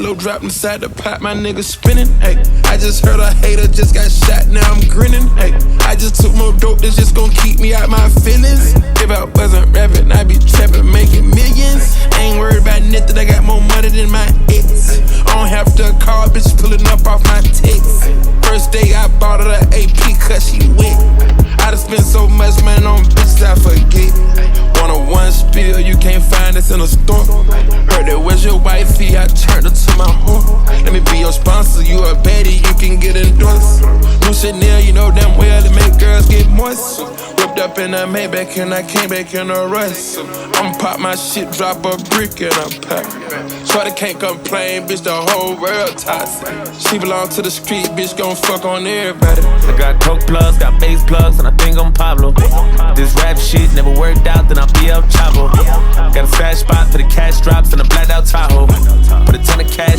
Low drop inside the pot, my nigga spinning. Hey, I just heard a hater just got shot, now I'm grinning. Hey, I just took more dope that's just gon' keep me out my feelings. If I wasn't rapping, I'd be trapping, making millions. Ain't worried about nothing, I got more money than my ex. I don't have to call, bitch pulling up off my text. First day I bought her the AP, cause she wet. I done spent so much money on bitches I forget. 101 spill, you can't find us in a store. Heard that was your wifey, I turned her to my home. Let me be your sponsor, you a baddie, you can get endorsed. New Chanel, you know damn well it make girls get moist. Whipped up in a Maybach and I came back in a rush. I'ma pop my shit, drop a brick in a pack. Shorty can't complain, bitch, the whole world toxic. She belong to the street, bitch, gon' fuck on everybody. I got coke plugs, got bass plugs, and I think I'm Pablo. This rap shit never worked out, then I'll be El Chavo. Got a stash spot for the cash drops and a blacked out Tahoe. Put a ton of cash